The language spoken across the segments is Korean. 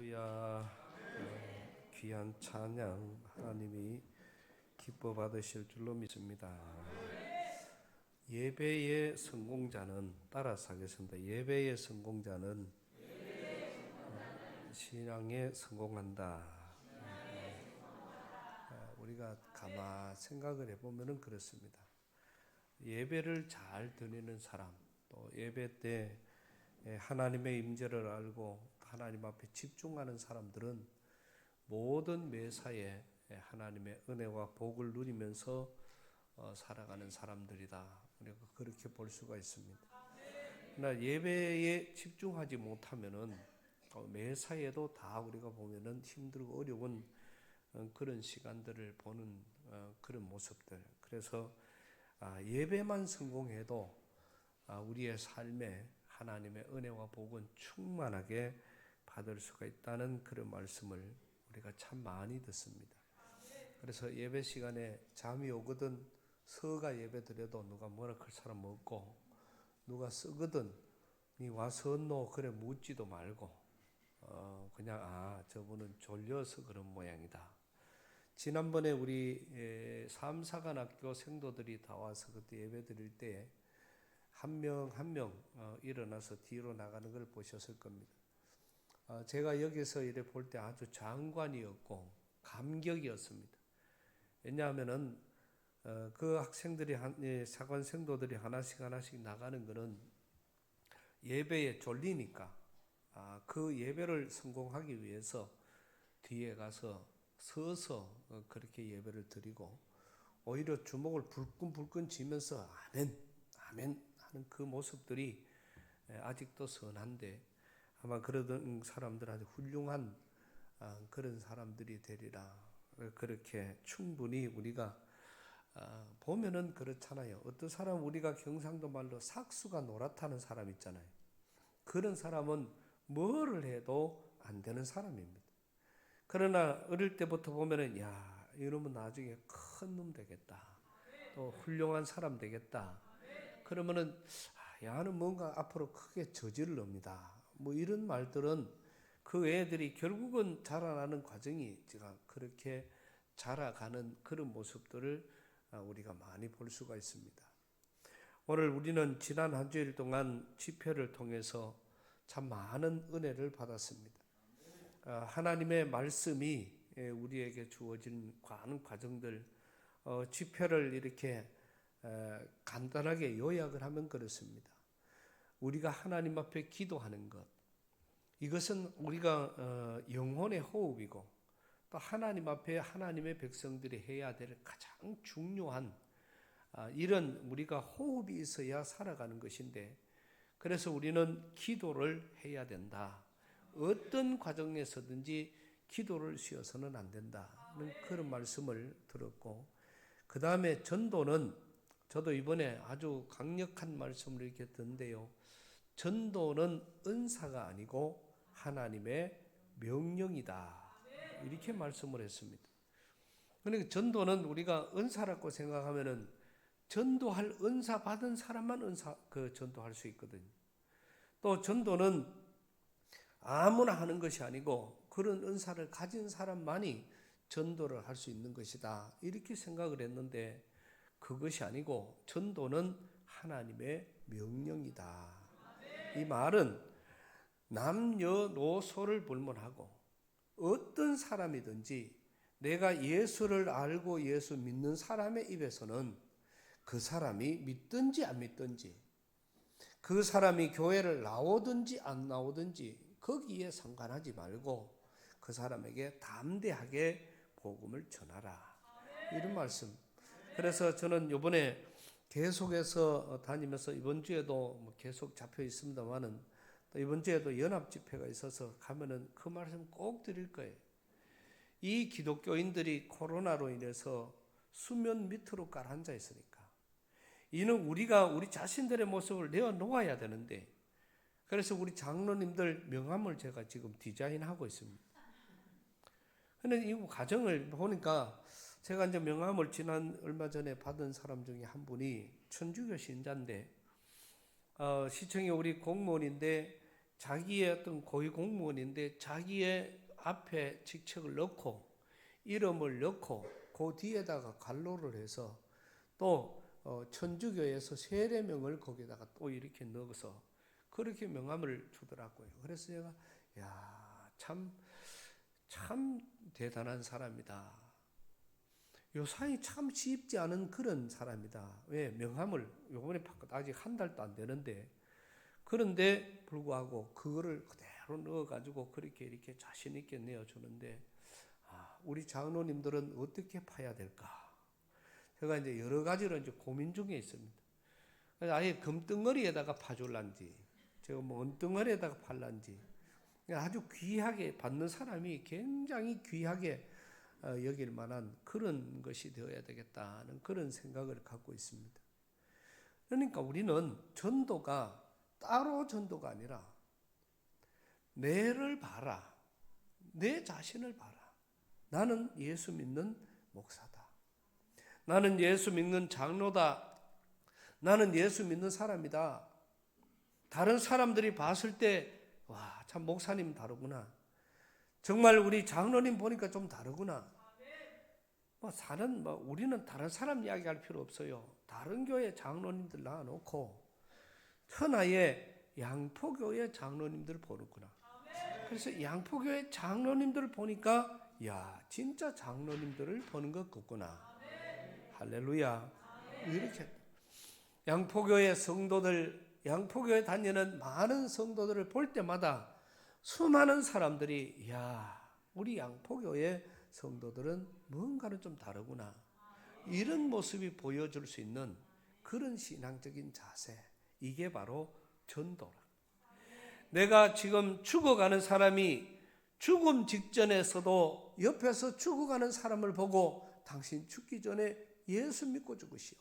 할렐루야. 귀한 찬양 하나님이 기뻐 받으실 줄로 믿습니다. 예배의 성공자는 따라서 하겠습니다. 예배의 성공자는 신앙에 성공한다. 우리가 가만 생각을 해보면 그렇습니다. 예배를 잘 드리는 사람, 또 예배 때 하나님의 임재를 알고 하나님 앞에 집중하는 사람들은 모든 매사에 하나님의 은혜와 복을 누리면서 살아가는 사람들이다. 우리가 그렇게 볼 수가 있습니다. 그러나 예배에 집중하지 못하면은 매사에도 다 우리가 보면은 힘들고 어려운 그런 시간들을 보는 그런 모습들. 그래서 예배만 성공해도 우리의 삶에 하나님의 은혜와 복은 충만하게 받을 수가 있다는 그런 말씀을 우리가 참 많이 듣습니다. 그래서 예배 시간에 잠이 오거든 서가 예배 드려도 누가 뭐라 할 사람 없고, 누가 쓰거든 니 와서 노 그래 묻지도 말고 그냥 저분은 졸려서 그런 모양이다. 지난번에 우리 삼사관학교 생도들이 다 와서 그때 예배 드릴 때 한 명 한 명 일어나서 뒤로 나가는 걸 보셨을 겁니다. 제가 여기서 이래 볼 때 아주 장관이었고 감격이었습니다. 왜냐하면은 그 학생들이 사관 생도들이 하나씩 나가는 것은 예배에 졸리니까 그 예배를 성공하기 위해서 뒤에 가서 서서 그렇게 예배를 드리고 오히려 주먹을 불끈불끈 쥐면서 아멘 아멘 하는 그 모습들이 아직도 선한데 아마 그러던 사람들 아주 훌륭한 그런 사람들이 되리라. 그렇게 충분히 우리가 보면은 그렇잖아요. 어떤 사람 우리가 경상도 말로 삭수가 노랗다는 사람 있잖아요. 그런 사람은 뭐를 해도 안 되는 사람입니다. 그러나 어릴 때부터 보면은 이러면 나중에 큰 놈 되겠다. 또 훌륭한 사람 되겠다. 그러면은 야는 뭔가 앞으로 크게 저질럽니다. 뭐 이런 말들은 그 애들이 결국은 자라나는 과정이 제가 그렇게 자라가는 그런 모습들을 우리가 많이 볼 수가 있습니다. 오늘 우리는 지난 한 주일 동안 집회를 통해서 참 많은 은혜를 받았습니다. 하나님의 말씀이 우리에게 주어진 많은 과정들, 집회를 이렇게 간단하게 요약을 하면 그렇습니다. 우리가 하나님 앞에 기도하는 것, 이것은 우리가 영혼의 호흡이고 또 하나님 앞에 하나님의 백성들이 해야 될 가장 중요한 이런 우리가 호흡이 있어야 살아가는 것인데, 그래서 우리는 기도를 해야 된다. 어떤 과정에서든지 기도를 쉬어서는 안 된다는 그런 말씀을 들었고, 그 다음에 전도는 저도 이번에 아주 강력한 말씀을 이렇게 듣는데요. 전도는 은사가 아니고 하나님의 명령이다. 이렇게 말씀을 했습니다. 그러니까 전도는 우리가 은사라고 생각하면은 전도할 은사 받은 사람만 전도할 수 있거든요. 또 전도는 아무나 하는 것이 아니고 그런 은사를 가진 사람만이 전도를 할 수 있는 것이다. 이렇게 생각을 했는데 그것이 아니고 전도는 하나님의 명령이다. 이 말은 남녀노소를 불문하고 어떤 사람이든지 내가 예수를 알고 예수 믿는 사람의 입에서는 그 사람이 믿든지 안 믿든지, 그 사람이 교회를 나오든지 안 나오든지 거기에 상관하지 말고 그 사람에게 담대하게 복음을 전하라. 이런 말씀. 그래서 저는 이번에 계속해서 다니면서 이번 주에도 계속 잡혀 있습니다만은 또 이번 주에도 연합 집회가 있어서 가면은 그 말씀 꼭 드릴 거예요. 이 기독교인들이 코로나로 인해서 수면 밑으로 깔아앉아 있으니까 이는 우리가 우리 자신들의 모습을 내어놓아야 되는데, 그래서 우리 장로님들 명함을 제가 지금 디자인하고 있습니다. 근데 이 과정을 보니까 제가 이제 명함을 얼마 전에 받은 사람 중에 한 분이 천주교 신자인데 시청에 우리 공무원인데 자기의 어떤 고위 공무원인데 자기의 앞에 직책을 넣고 이름을 넣고 그 뒤에다가 갈로를 해서 또 천주교에서 세례명을 거기다가 또 이렇게 넣어서 그렇게 명함을 주더라고요. 그래서 제가 참 대단한 사람이다. 요사이 참 쉽지 않은 그런 사람이다. 왜? 명함을 요번에 아직 한 달도 안 되는데 그런데 불구하고 그거를 그대로 넣어가지고 그렇게 이렇게 자신 있게 내어주는데 우리 장로님들은 어떻게 파야 될까? 제가 이제 여러 가지로 이제 고민 중에 있습니다. 아예 금덩어리에다가 파줄란지, 제가 뭐 은덩어리에다가 팔란지, 아주 귀하게 받는 사람이 굉장히 귀하게 여길 만한 그런 것이 되어야 되겠다는 그런 생각을 갖고 있습니다. 그러니까 우리는 전도가 따로 전도가 아니라 내를 봐라. 내 자신을 봐라. 나는 예수 믿는 목사다. 나는 예수 믿는 장로다. 나는 예수 믿는 사람이다. 다른 사람들이 봤을 때 참 목사님 다르구나. 정말 우리 장로님 보니까 좀 다르구나. 우리는 다른 사람 이야기할 필요 없어요. 다른 교회 장로님들 낳아놓고 천하의 양포교회 장로님들 보는구나. 그래서 양포교회 장로님들을 보니까 진짜 장로님들을 보는 것 같구나. 할렐루야. 이렇게 양포교회 성도들, 양포교회 다니는 많은 성도들을 볼 때마다 수많은 사람들이 우리 양포교회 성도들은 뭔가는 좀 다르구나. 이런 모습이 보여줄 수 있는 그런 신앙적인 자세, 이게 바로 전도라. 내가 지금 죽어가는 사람이 죽음 직전에서도 옆에서 죽어가는 사람을 보고 당신 죽기 전에 예수 믿고 죽으시오.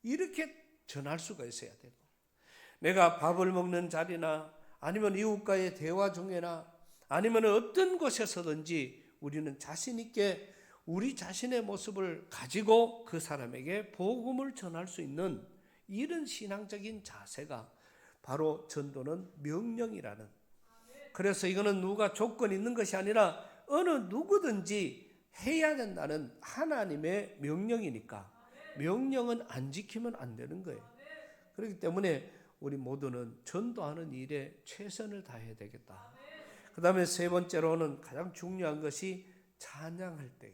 이렇게 전할 수가 있어야 되고, 내가 밥을 먹는 자리나 아니면 이웃과의 대화 중에나 아니면 어떤 곳에서든지 우리는 자신 있게 우리 자신의 모습을 가지고 그 사람에게 복음을 전할 수 있는 이런 신앙적인 자세가 바로 전도는 명령이라는. 그래서 이거는 누가 조건 있는 것이 아니라 어느 누구든지 해야 된다는 하나님의 명령이니까 명령은 안 지키면 안 되는 거예요. 그렇기 때문에 우리 모두는 전도하는 일에 최선을 다해야 되겠다. 그 다음에 세 번째로는 가장 중요한 것이 찬양할 때에,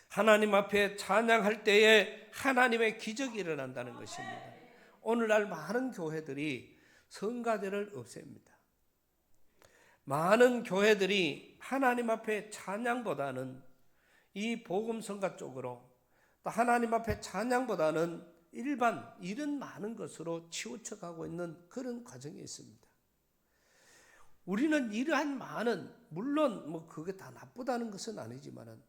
하나님 앞에 찬양할 때에 하나님의 기적이 일어난다는 것입니다. 오늘날 많은 교회들이 성가대를 없앱니다. 많은 교회들이 하나님 앞에 찬양보다는 이 복음성가 쪽으로, 또 하나님 앞에 찬양보다는 일반 이런 많은 것으로 치우쳐 가고 있는 그런 과정이 있습니다. 우리는 이러한 많은, 물론 그게 다 나쁘다는 것은 아니지만은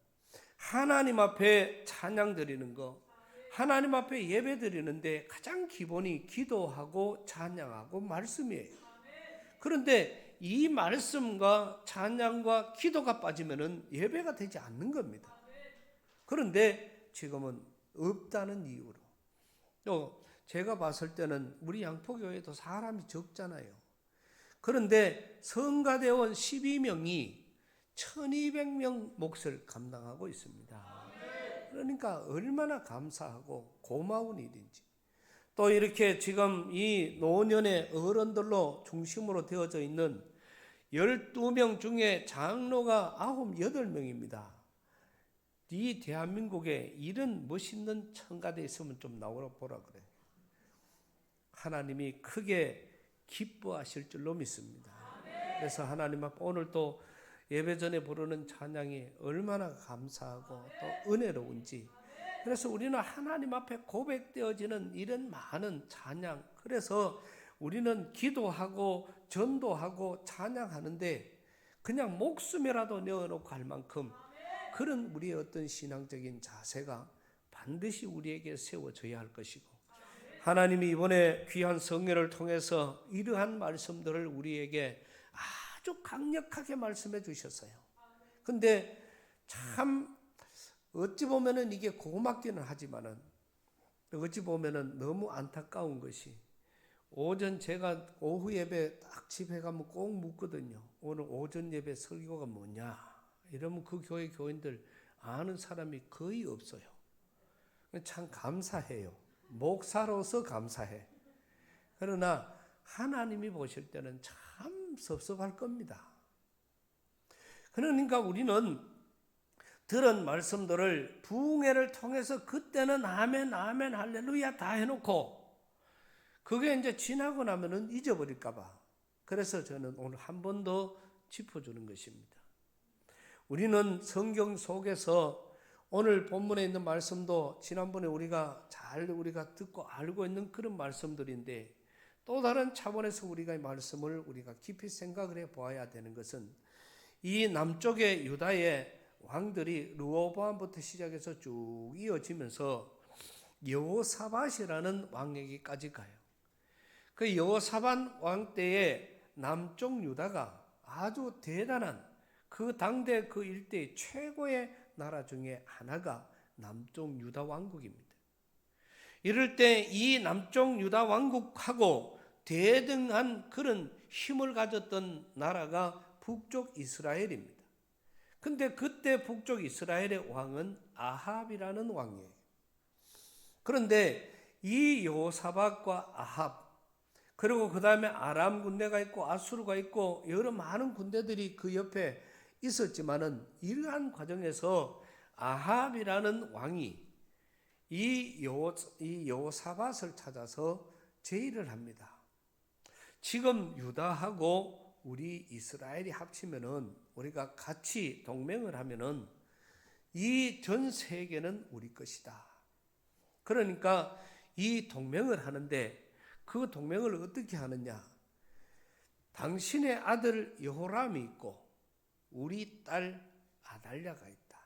하나님 앞에 찬양 드리는 거, 하나님 앞에 예배 드리는데 가장 기본이 기도하고 찬양하고 말씀이에요. 그런데 이 말씀과 찬양과 기도가 빠지면은 예배가 되지 않는 겁니다. 그런데 지금은 없다는 이유로, 또 제가 봤을 때는 우리 양포교회도 사람이 적잖아요. 그런데 성가대원 12명이 1200명 몫을 감당하고 있습니다. 그러니까 얼마나 감사하고 고마운 일인지. 또 이렇게 지금 이 노년의 어른들로 중심으로 되어져 있는 12명 중에 장로가 98명입니다. 이 대한민국에 이런 멋있는 청가대 있으면 좀 나오라 보라 그래. 하나님이 크게 기뻐하실 줄로 믿습니다. 그래서 하나님 앞 오늘 또 예배 전에 부르는 찬양이 얼마나 감사하고 또 은혜로운지. 그래서 우리는 하나님 앞에 고백되어지는 이런 많은 찬양, 그래서 우리는 기도하고 전도하고 찬양하는데 그냥 목숨이라도 내어놓고 할 만큼 그런 우리의 어떤 신앙적인 자세가 반드시 우리에게 세워져야 할 것이고, 하나님이 이번에 귀한 성령을 통해서 이러한 말씀들을 우리에게 아주 강력하게 말씀해 주셨어요. 근데 참 어찌 보면은 이게 고맙기는 하지만은 어찌 보면은 너무 안타까운 것이, 오전 제가 오후 예배 딱 집에 가면 꼭 묻거든요. 오늘 오전 예배 설교가 뭐냐? 이러면 그 교회 교인들 아는 사람이 거의 없어요. 참 감사해요. 목사로서 감사해. 그러나 하나님이 보실 때는 참 섭섭할 겁니다. 그러니까 우리는 들은 말씀들을 부흥회를 통해서 그때는 아멘, 아멘, 할렐루야 다 해놓고 그게 이제 지나고 나면은 잊어버릴까봐. 그래서 저는 오늘 한 번 더 짚어주는 것입니다. 우리는 성경 속에서 오늘 본문에 있는 말씀도 지난번에 우리가 듣고 알고 있는 그런 말씀들인데 또 다른 차원에서 우리가 이 말씀을 우리가 깊이 생각을 해 보아야 되는 것은 이 남쪽의 유다의 왕들이 르호보암부터 시작해서 쭉 이어지면서 여호사밧이라는 왕에게까지 가요. 그 여호사밧 왕 때에 남쪽 유다가 아주 대단한 그 당대 그 일대의 최고의 나라 중에 하나가 남쪽 유다 왕국입니다. 이럴 때 이 남쪽 유다 왕국하고 대등한 그런 힘을 가졌던 나라가 북쪽 이스라엘입니다. 근데 그때 북쪽 이스라엘의 왕은 아합이라는 왕이에요. 그런데 이 여호사밧과 아합 그리고 그 다음에 아람 군대가 있고 아수르가 있고 여러 많은 군대들이 그 옆에 있었지만은 이러한 과정에서 아합이라는 왕이 이 여호사밧을 찾아서 제의를 합니다. 지금 유다하고 우리 이스라엘이 합치면은 우리가 같이 동맹을 하면은 이 전 세계는 우리 것이다. 그러니까 이 동맹을 하는데 그 동맹을 어떻게 하느냐? 당신의 아들 여호람이 있고 우리 딸 아달랴가 있다.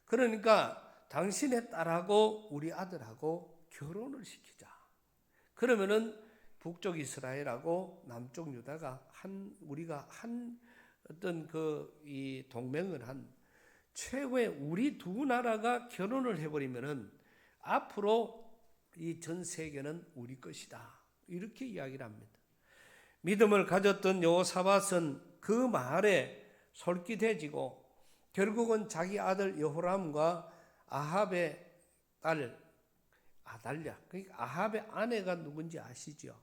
그러니까 당신의 딸하고 우리 아들하고 결혼을 시키자. 그러면은 북쪽 이스라엘하고 남쪽 유다가 우리가 어떤 이 동맹을 한 최고의 우리 두 나라가 결혼을 해버리면은 앞으로 이 전 세계는 우리 것이다. 이렇게 이야기를 합니다. 믿음을 가졌던 여호사밧은 그 말에 솔깃해지고 결국은 자기 아들 여호람과 아합의 딸 아달랴, 그러니까 아합의 아내가 누군지 아시죠?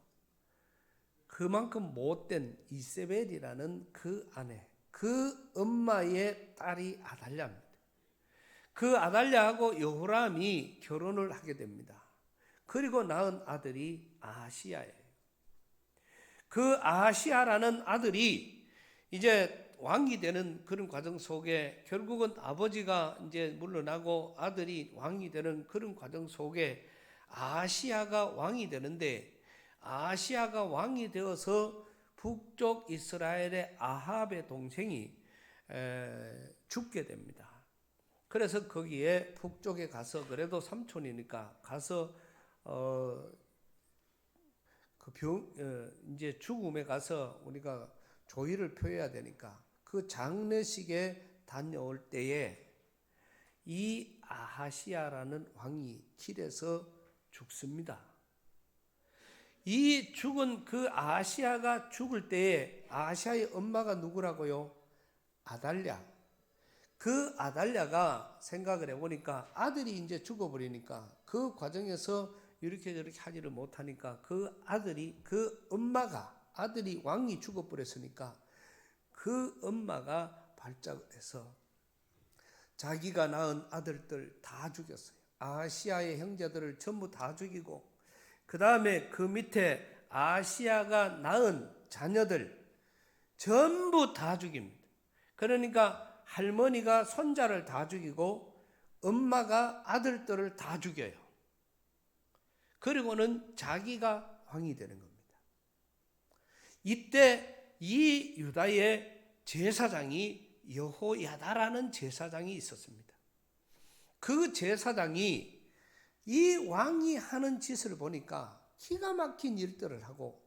그만큼 못된 이세벨이라는 그 아내, 그 엄마의 딸이 아달랴입니다. 그 아달랴하고 여호람이 결혼을 하게 됩니다. 그리고 낳은 아들이 아하시야예요. 그 아하시야라는 아들이 이제 왕이 되는 그런 과정 속에 결국은 아버지가 이제 물러나고 아들이 왕이 되는 그런 과정 속에 아하시야가 왕이 되는데 아하시야가 왕이 되어서 북쪽 이스라엘의 아합의 동생이 죽게 됩니다. 그래서 거기에 북쪽에 가서 그래도 삼촌이니까 가서 이제 죽음에 가서 우리가 조의를 표해야 되니까 그 장례식에 다녀올 때에 이 아하시야라는 왕이 길에서 죽습니다. 이 죽은 그 아하시야가 죽을 때에 아하시야의 엄마가 누구라고요? 아달랴. 그 아달랴가 생각을 해보니까 아들이 이제 죽어버리니까 그 과정에서 이렇게 저렇게 하지를 못하니까 그 아들이 그 엄마가 아들이 왕이 죽어버렸으니까 그 엄마가 발작을 해서 자기가 낳은 아들들 다 죽였어요. 아하시야의 형제들을 전부 다 죽이고 그 다음에 그 밑에 아하시야가 낳은 자녀들 전부 다 죽입니다. 그러니까 할머니가 손자를 다 죽이고 엄마가 아들들을 다 죽여요. 그리고는 자기가 왕이 되는 겁니다. 이때 이 유다의 제사장이 여호야다라는 제사장이 있었습니다. 그 제사장이 이 왕이 하는 짓을 보니까 기가 막힌 일들을 하고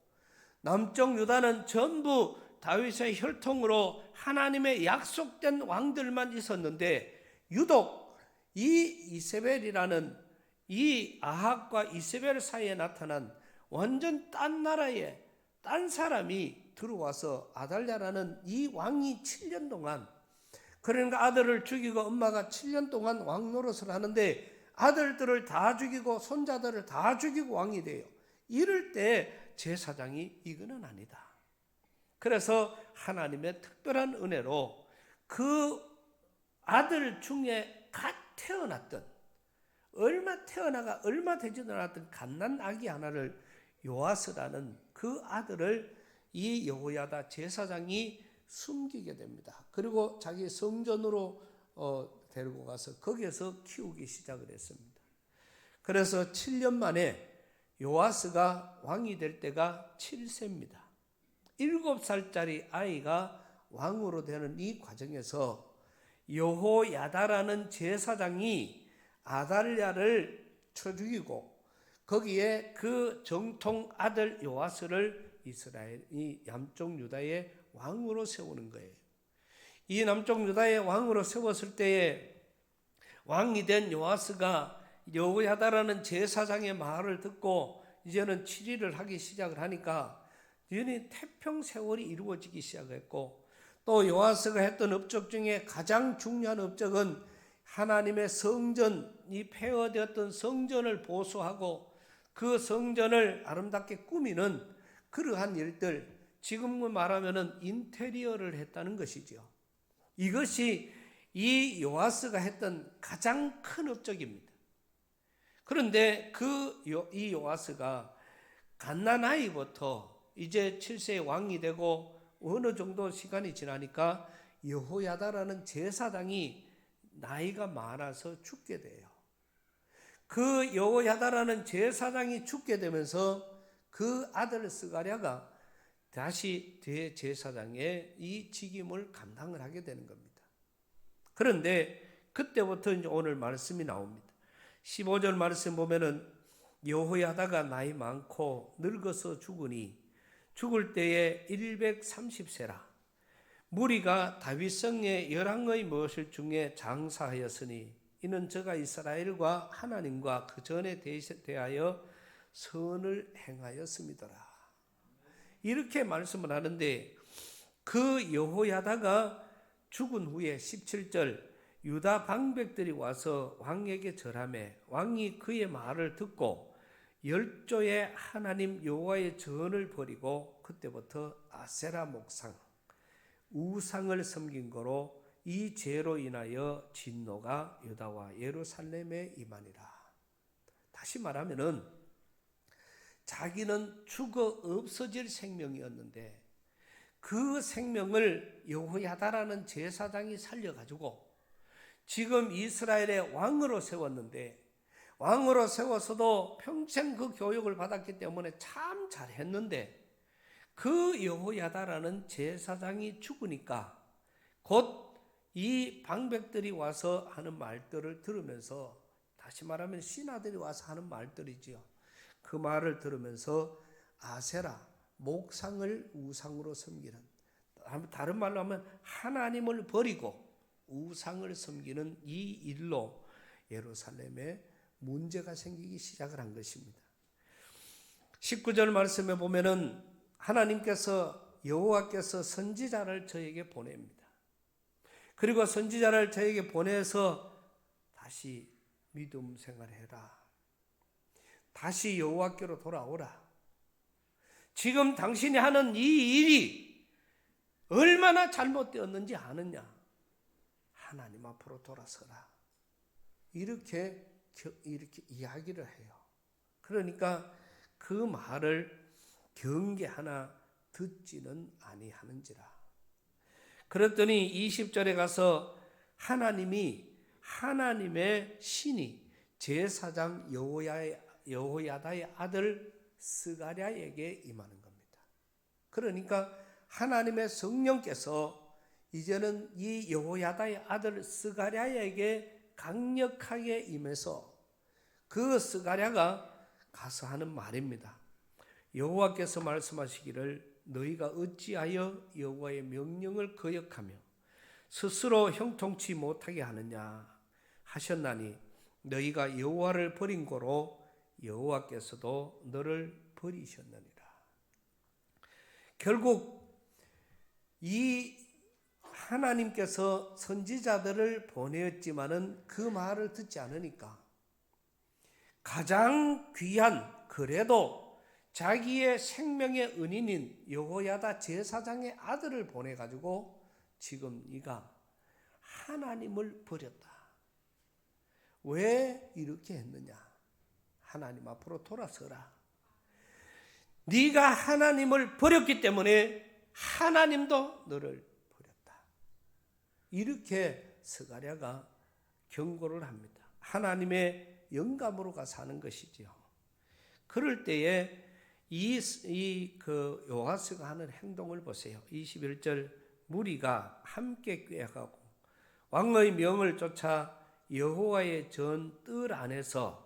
남쪽 유다는 전부 다윗의 혈통으로 하나님의 약속된 왕들만 있었는데 유독 이 이세벨이라는 이 아합과 이세벨 사이에 나타난 완전 딴 나라에 딴 사람이 들어와서 아달랴라는 이 왕이 7년 동안, 그러니까 아들을 죽이고 엄마가 7년 동안 왕 노릇을 하는데 아들들을 다 죽이고 손자들을 다 죽이고 왕이 돼요. 이럴 때 제사장이 이거는 아니다. 그래서 하나님의 특별한 은혜로 그 아들 중에 갓 태어났던, 태어나가 얼마 되지도 않았던 갓난 아기 하나를, 요아스라는 그 아들을 이 여호야다 제사장이 숨기게 됩니다. 그리고 자기 성전으로 데리고 가서 거기에서 키우기 시작을 했습니다. 그래서 7년 만에 요아스가 왕이 될 때가 7세입니다. 7살짜리 아이가 왕으로 되는 이 과정에서 여호야다라는 제사장이 아달랴를 쳐 죽이고 거기에 그 정통 아들 요아스를 이 남쪽 유다의 왕으로 세우는 거예요. 이 남쪽 유다의 왕으로 세웠을 때에 왕이 된 요아스가 여호야다라는 제사장의 말을 듣고 이제는 7일을 하기 시작을 하니까 이제는 태평 세월이 이루어지기 시작했고, 또 요아스가 했던 업적 중에 가장 중요한 업적은 하나님의 성전, 이 폐허되었던 성전을 보수하고 그 성전을 아름답게 꾸미는 그러한 일들, 지금 말하면은 인테리어를 했다는 것이죠. 이것이 이 요아스가 했던 가장 큰 업적입니다. 그런데 이 요아스가 갓난아이부터 이제 7세의 왕이 되고 어느 정도 시간이 지나니까 여호야다라는 제사장이 나이가 많아서 죽게 돼요. 그 여호야다라는 제사장이 죽게 되면서 그 아들 스가랴가 다시 대제사장의 이 직임을 감당을 하게 되는 겁니다. 그런데 그때부터 이제 오늘 말씀이 나옵니다. 15절 말씀 보면은 여호야다가 나이 많고 늙어서 죽으니 죽을 때에 130세라. 무리가 다윗성에 열왕의 무엇을 중에 장사하였으니 이는 저가 이스라엘과 하나님과 그 전에 대하여 선을 행하였음이더라. 이렇게 말씀을 하는데, 그 여호야다가 죽은 후에 17절 유다 방백들이 와서 왕에게 절하매 왕이 그의 말을 듣고 열조의 하나님 여호와의 전을 버리고 그때부터 아세라 목상 우상을 섬긴 거로 이 죄로 인하여 진노가 유다와 예루살렘에 임하니라. 다시 말하면은 자기는 죽어 없어질 생명이었는데 그 생명을 여호야다라는 제사장이 살려가지고 지금 이스라엘의 왕으로 세웠는데, 왕으로 세웠어도 평생 그 교육을 받았기 때문에 참 잘했는데 그 여호야다라는 제사장이 죽으니까 곧 이 방백들이 와서 하는 말들을 들으면서, 다시 말하면 신하들이 와서 하는 말들이지요. 그 말을 들으면서 아세라, 목상을 우상으로 섬기는, 다른 말로 하면 하나님을 버리고 우상을 섬기는 이 일로 예루살렘에 문제가 생기기 시작을 한 것입니다. 19절 말씀에 보면은 여호와께서 선지자를 저에게 보냅니다. 그리고 선지자를 저에게 보내서 다시 믿음 생활해라. 다시 여호와께로 돌아오라. 지금 당신이 하는 이 일이 얼마나 잘못되었는지 아느냐. 하나님 앞으로 돌아서라. 이렇게 이야기를 해요. 그러니까 그 말을 경계 하나 듣지는 아니하는지라. 그랬더니 20절에 가서 하나님의 신이 제사장 여호야다의 아들 스가랴에게 임하는 겁니다. 그러니까 하나님의 성령께서 이제는 이 여호야다의 아들 스가랴에게 강력하게 임해서 그 스가랴가 가서 하는 말입니다. 여호와께서 말씀하시기를 너희가 어찌하여 여호와의 명령을 거역하며 스스로 형통치 못하게 하느냐 하셨나니 너희가 여호와를 버린 고로 여호와께서도 너를 버리셨느니라. 결국 이 하나님께서 선지자들을 보내었지만은 그 말을 듣지 않으니까 가장 귀한, 그래도 자기의 생명의 은인인 여호야다 제사장의 아들을 보내가지고 지금 네가 하나님을 버렸다. 왜 이렇게 했느냐? 하나님 앞으로 돌아서라. 네가 하나님을 버렸기 때문에 하나님도 너를 버렸다. 이렇게 스가랴가 경고를 합니다. 하나님의 영감으로가 사는 것이지요. 그럴 때에 요아스가 하는 행동을 보세요. 21절 무리가 함께 꾀하고 왕의 명을 쫓아 여호와의 전 뜰 안에서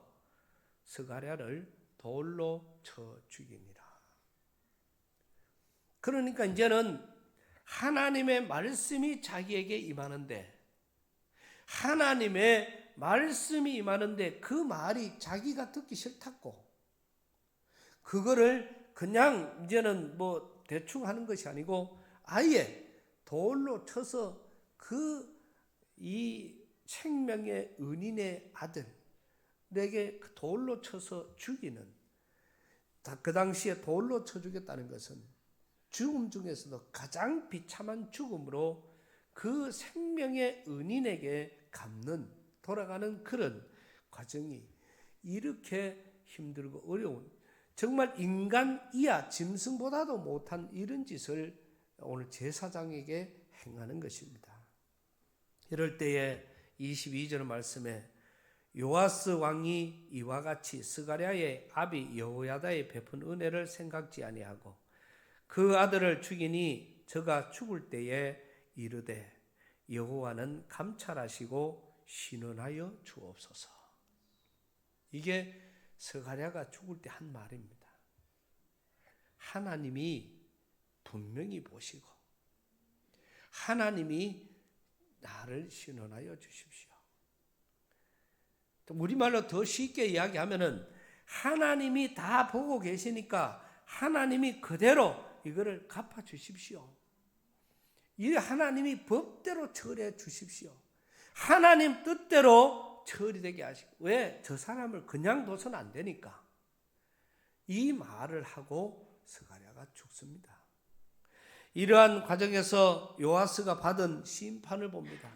스가랴를 돌로 쳐 죽이니라. 그러니까 이제는 하나님의 말씀이 자기에게 임하는데, 하나님의 말씀이 임하는데 그 말이 자기가 듣기 싫다고, 그거를 그냥 이제는 뭐 대충 하는 것이 아니고 아예 돌로 쳐서 이 생명의 은인의 아들에게 돌로 쳐서 죽이는, 그 당시에 돌로 쳐 죽였다는 것은 죽음 중에서도 가장 비참한 죽음으로 그 생명의 은인에게 돌아가는 그런 과정이 이렇게 힘들고 어려운, 정말 인간 이하 짐승보다도 못한 이런 짓을 오늘 제사장에게 행하는 것입니다. 이럴 때에 22절 말씀에 요아스 왕이 이와 같이 스가랴의 아비 여호야다의 베푼 은혜를 생각지 아니하고 그 아들을 죽이니 저가 죽을 때에 이르되 여호와는 감찰하시고 신원하여 주옵소서. 이게 스가랴가 죽을 때 한 말입니다. 하나님이 분명히 보시고 하나님이 나를 신원하여 주십시오. 또 우리말로 더 쉽게 이야기하면은 하나님이 다 보고 계시니까 하나님이 그대로 이거를 갚아 주십시오. 이 하나님이 법대로 처리해 주십시오. 하나님 뜻대로 처리되게 하시고, 왜? 저 사람을 그냥 둬서는 안 되니까. 이 말을 하고 스가랴가 죽습니다. 이러한 과정에서 요아스가 받은 심판을 봅니다.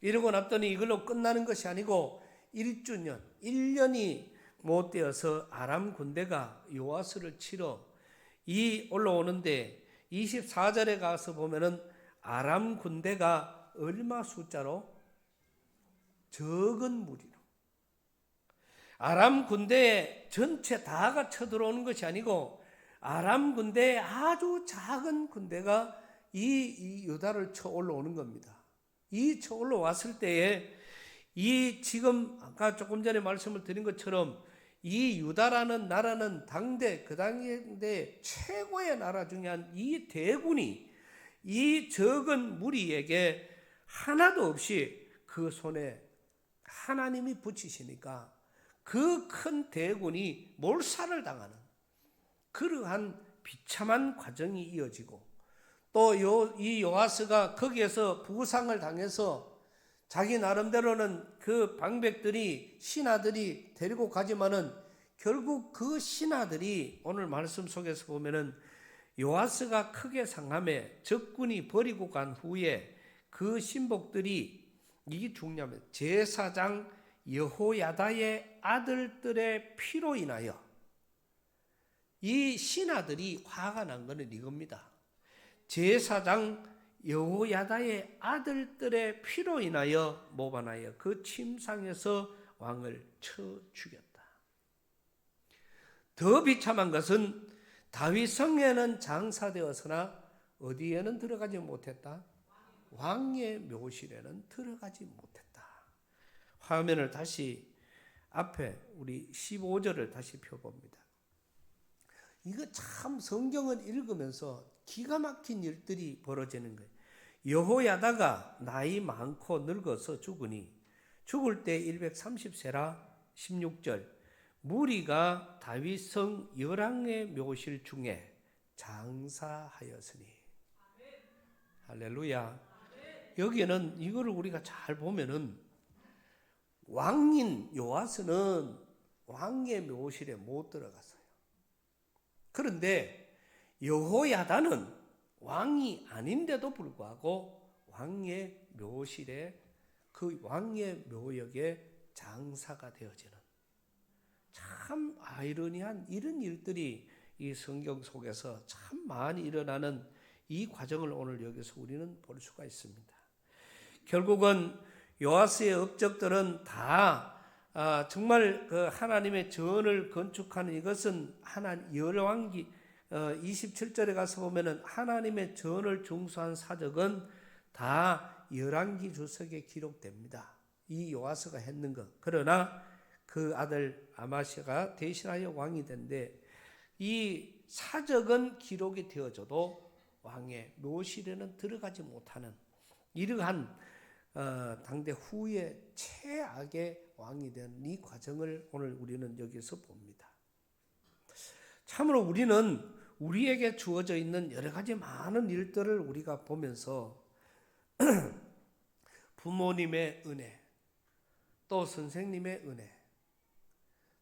이러고 났더니 이걸로 끝나는 것이 아니고 1년이 못 되어서 아람 군대가 요아스를 치러 올라오는데 24절에 가서 보면은 아람 군대가 얼마 숫자로? 적은 무리로. 아람 군대 전체 다가 쳐들어오는 것이 아니고 아람 군대의 아주 작은 군대가 이 유다를 쳐 올라오는 겁니다. 이 쳐 올라왔을 때에 지금 아까 조금 전에 말씀을 드린 것처럼 이 유다라는 나라는 그 당대 최고의 나라 중에 이 대군이 이 적은 무리에게 하나도 없이 그 손에 하나님이 붙이시니까 그 큰 대군이 몰살을 당하는 그러한 비참한 과정이 이어지고, 또 이 요아스가 거기에서 부상을 당해서 자기 나름대로는 그 방백들이 신하들이 데리고 가지만은 결국 그 신하들이 오늘 말씀 속에서 보면은 요아스가 크게 상함에 적군이 버리고 간 후에 그 신복들이, 이게 중요합니다. 제사장 여호야다의 아들들의 피로 인하여 이 신하들이 화가 난 것은 이겁니다. 제사장 여호야다의 아들들의 피로 인하여 모반하여 그 침상에서 왕을 쳐 죽였다. 더 비참한 것은 다윗 성에는 장사되었으나 어디에는 들어가지 못했다? 왕의 묘실에는 들어가지 못했다. 화면을 다시 앞에 우리 15절을 다시 펴봅니다. 이거 참 성경을 읽으면서 기가 막힌 일들이 벌어지는 거예요. 여호야다가 나이 많고 늙어서 죽으니 죽을 때 130세라 16절 무리가 다윗성 열왕의 묘실 중에 장사하였으니. 할렐루야. 여기에는 이거를 우리가 잘 보면은 왕인 요아스는 왕의 묘실에 못 들어갔어요. 그런데 여호야다는 왕이 아닌데도 불구하고 왕의 묘실에, 그 왕의 묘역에 장사가 되어지는, 참 아이러니한 이런 일들이 이 성경 속에서 참 많이 일어나는 이 과정을 오늘 여기서 우리는 볼 수가 있습니다. 결국은 요아스의 업적들은 다 정말 그 하나님의 전을 건축하는, 이것은 열왕기 27절에 가서 보면은 하나님의 전을 중수한 사적은 다 열왕기 주석에 기록됩니다. 이 요아스가 했는 것. 그러나 그 아들 아마시아가 대신하여 왕이 된데, 이 사적은 기록이 되어져도 왕의 묘실에는 들어가지 못하는 이러한 당대 후에 최악의 왕이 된 이 과정을 오늘 우리는 여기서 봅니다. 참으로 우리는 우리에게 주어져 있는 여러 가지 많은 일들을 우리가 보면서 부모님의 은혜, 또 선생님의 은혜,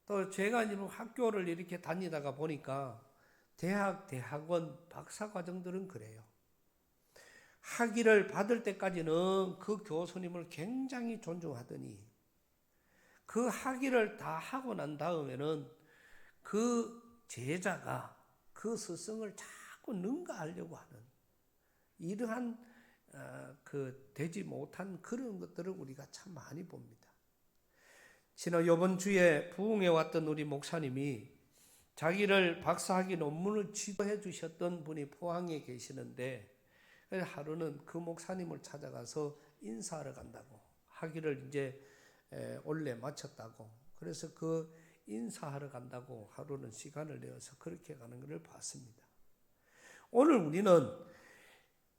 또 제가 학교를 이렇게 다니다가 보니까 대학원, 박사과정들은 그래요. 학위를 받을 때까지는 그 교수님을 굉장히 존중하더니 그 학위를 다 하고 난 다음에는 그 제자가 그 스승을 자꾸 능가하려고 하는 이러한 되지 못한 그런 것들을 우리가 참 많이 봅니다. 지난 이번 주에 부흥해 왔던 우리 목사님이 자기를 박사학위 논문을 지도해 주셨던 분이 포항에 계시는데, 하루는 그 목사님을 찾아가서 인사하러 간다고, 학위를 이제 올해 마쳤다고, 그래서 그 인사하러 간다고 하루는 시간을 내어서 그렇게 가는 것을 봤습니다. 오늘 우리는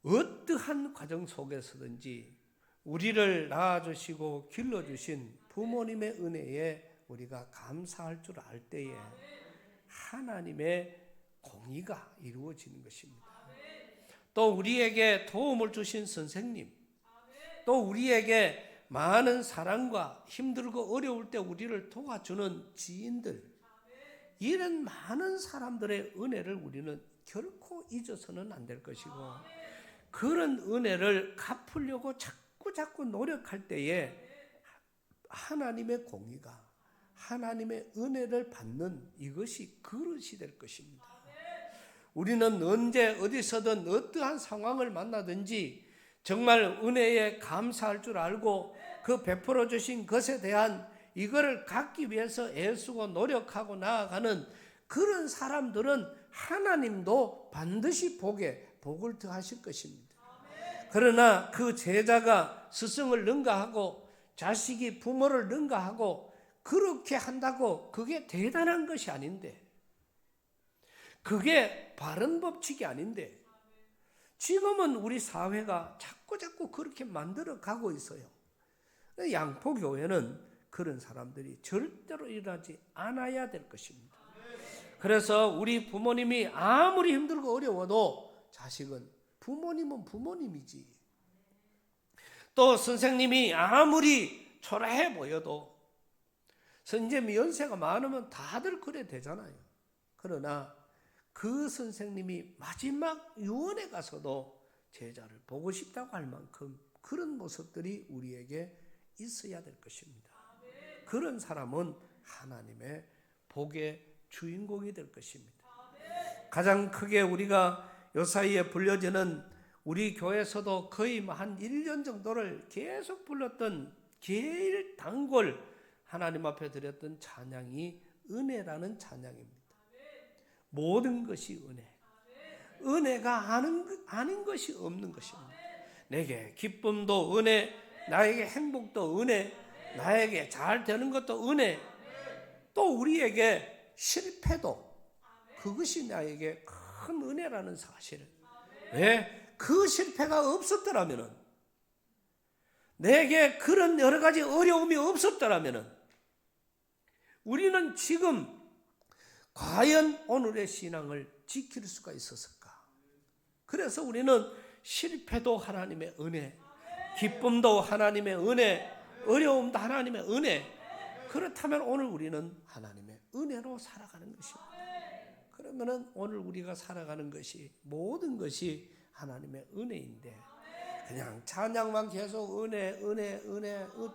어떠한 과정 속에서든지 우리를 낳아주시고 길러주신 부모님의 은혜에 우리가 감사할 줄 알 때에 하나님의 공의가 이루어지는 것입니다. 또 우리에게 도움을 주신 선생님, 또 우리에게 많은 사랑과 힘들고 어려울 때 우리를 도와주는 지인들, 이런 많은 사람들의 은혜를 우리는 결코 잊어서는 안 될 것이고, 그런 은혜를 갚으려고 자꾸 노력할 때에 하나님의 공의가, 하나님의 은혜를 받는 이것이 그릇이 될 것입니다. 우리는 언제 어디서든 어떠한 상황을 만나든지 정말 은혜에 감사할 줄 알고 그 베풀어 주신 것에 대한 이거를 갖기 위해서 애쓰고 노력하고 나아가는 그런 사람들은 하나님도 반드시 복을 더하실 것입니다. 그러나 그 제자가 스승을 능가하고 자식이 부모를 능가하고 그렇게 한다고 그게 대단한 것이 아닌데, 그게 바른 법칙이 아닌데, 지금은 우리 사회가 자꾸 그렇게 만들어 가고 있어요. 양포교회는 그런 사람들이 절대로 일어나지 않아야 될 것입니다. 그래서 우리 부모님이 아무리 힘들고 어려워도 부모님은 부모님이지. 또 선생님이 아무리 초라해 보여도, 이제 연세가 많으면 다들 그래 되잖아요. 그러나 그 선생님이 마지막 유언에 가서도 제자를 보고 싶다고 할 만큼 그런 모습들이 우리에게 있어야 될 것입니다. 그런 사람은 하나님의 복의 주인공이 될 것입니다. 가장 크게 우리가 요사이에 불려지는, 우리 교회에서도 거의 한 1년 정도를 계속 불렀던 제일 단골 하나님 앞에 드렸던 찬양이 은혜라는 찬양입니다. 모든 것이 은혜. 은혜가 아닌 것이 없는 것입니다. 내게 기쁨도 은혜, 나에게 행복도 은혜, 나에게 잘 되는 것도 은혜, 또 우리에게 실패도 그것이 나에게 큰 은혜라는 사실. 왜? 그 실패가 없었더라면, 내게 그런 여러 가지 어려움이 없었더라면 우리는 지금 과연 오늘의 신앙을 지킬 수가 있었을까? 그래서 우리는 실패도 하나님의 은혜, 기쁨도 하나님의 은혜, 어려움도 하나님의 은혜. 그렇다면 오늘 우리는 하나님의 은혜로 살아가는 것입니다. 그러면은 오늘 우리가 살아가는 것이 모든 것이 하나님의 은혜인데 그냥 찬양만 계속 은혜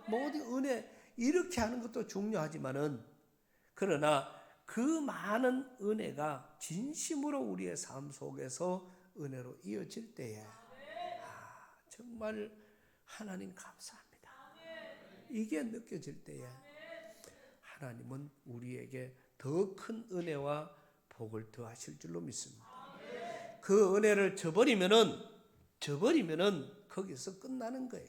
모든 은혜 이렇게 하는 것도 중요하지만은 그러나 그 많은 은혜가 진심으로 우리의 삶 속에서 은혜로 이어질 때에 정말 하나님 감사합니다. 이게 느껴질 때에 하나님은 우리에게 더 큰 은혜와 복을 더하실 줄로 믿습니다. 그 은혜를 저버리면은 거기서 끝나는 거예요.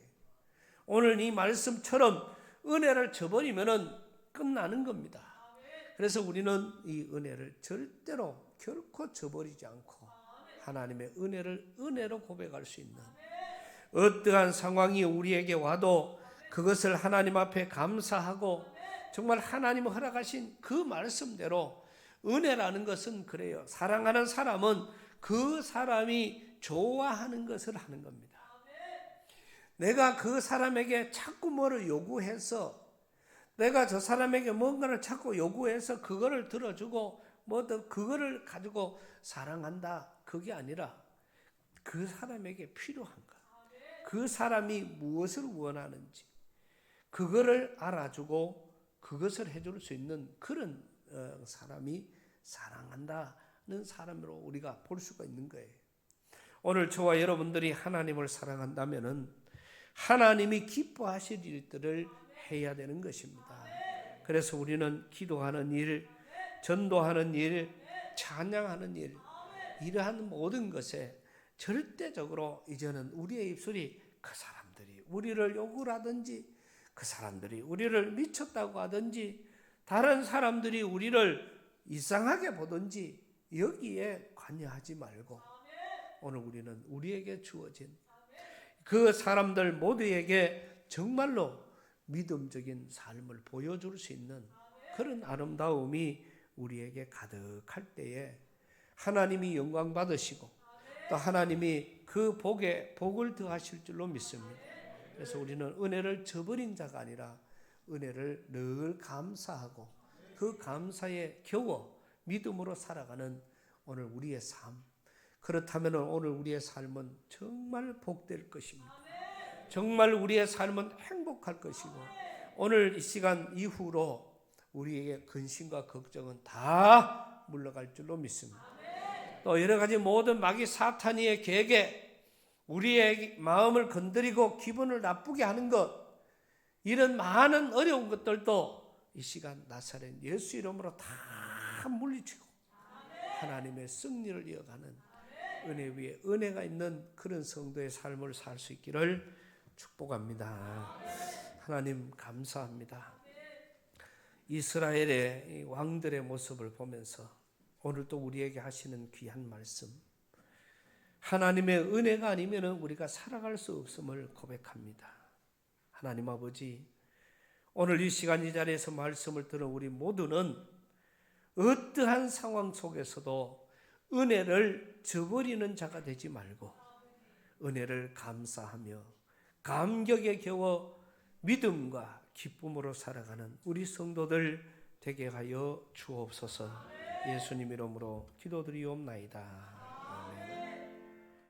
오늘 이 말씀처럼 은혜를 저버리면은 끝나는 겁니다. 그래서 우리는 이 은혜를 절대로 결코 저버리지 않고 하나님의 은혜를 은혜로 고백할 수 있는, 어떠한 상황이 우리에게 와도 그것을 하나님 앞에 감사하고 정말 하나님 허락하신 그 말씀대로, 은혜라는 것은 그래요. 사랑하는 사람은 그 사람이 좋아하는 것을 하는 겁니다. 내가 그 사람에게 자꾸 뭐를 요구해서, 내가 저 사람에게 뭔가를 자꾸 요구해서 그거를 들어주고 그거를 가지고 사랑한다, 그게 아니라 그 사람에게 필요한 것, 그 사람이 무엇을 원하는지 그거를 알아주고 그것을 해줄 수 있는 그런 사람이 사랑한다는 사람으로 우리가 볼 수가 있는 거예요. 오늘 저와 여러분들이 하나님을 사랑한다면은 하나님이 기뻐하실 일들을 해야 되는 것입니다. 그래서 우리는 기도하는 일, 전도하는 일, 찬양하는 일, 이러한 모든 것에 절대적으로 이제는 우리의 입술이 그 사람들이 우리를 욕을 하든지, 그 사람들이 우리를 미쳤다고 하든지, 다른 사람들이 우리를 이상하게 보든지 여기에 관여하지 말고 오늘 우리는 우리에게 주어진 그 사람들 모두에게 정말로 믿음적인 삶을 보여줄 수 있는 그런 아름다움이 우리에게 가득할 때에 하나님이 영광 받으시고 또 하나님이 그 복을 더하실 줄로 믿습니다. 그래서 우리는 은혜를 저버린 자가 아니라 은혜를 늘 감사하고 그 감사에 겨워 믿음으로 살아가는 오늘 우리의 삶, 그렇다면 오늘 우리의 삶은 정말 복될 것입니다. 정말 우리의 삶은 행복할 것이고 오늘 이 시간 이후로 우리에게 근심과 걱정은 다 물러갈 줄로 믿습니다. 또 여러 가지 모든 마귀 사탄이의 계획에 우리의 마음을 건드리고 기분을 나쁘게 하는 것, 이런 많은 어려운 것들도 이 시간 나사렛 예수 이름으로 다 물리치고 하나님의 승리를 이어가는 은혜 위에 은혜가 있는 그런 성도의 삶을 살 수 있기를 축복합니다. 하나님 감사합니다. 이스라엘의 왕들의 모습을 보면서 오늘 또 우리에게 하시는 귀한 말씀, 하나님의 은혜가 아니면 우리가 살아갈 수 없음을 고백합니다. 하나님 아버지, 오늘 이 시간 이 자리에서 말씀을 들은 우리 모두는 어떠한 상황 속에서도 은혜를 저버리는 자가 되지 말고 은혜를 감사하며 감격에 겨워 믿음과 기쁨으로 살아가는 우리 성도들 되게 하여 주옵소서. 예수님 이름으로 기도드리옵나이다.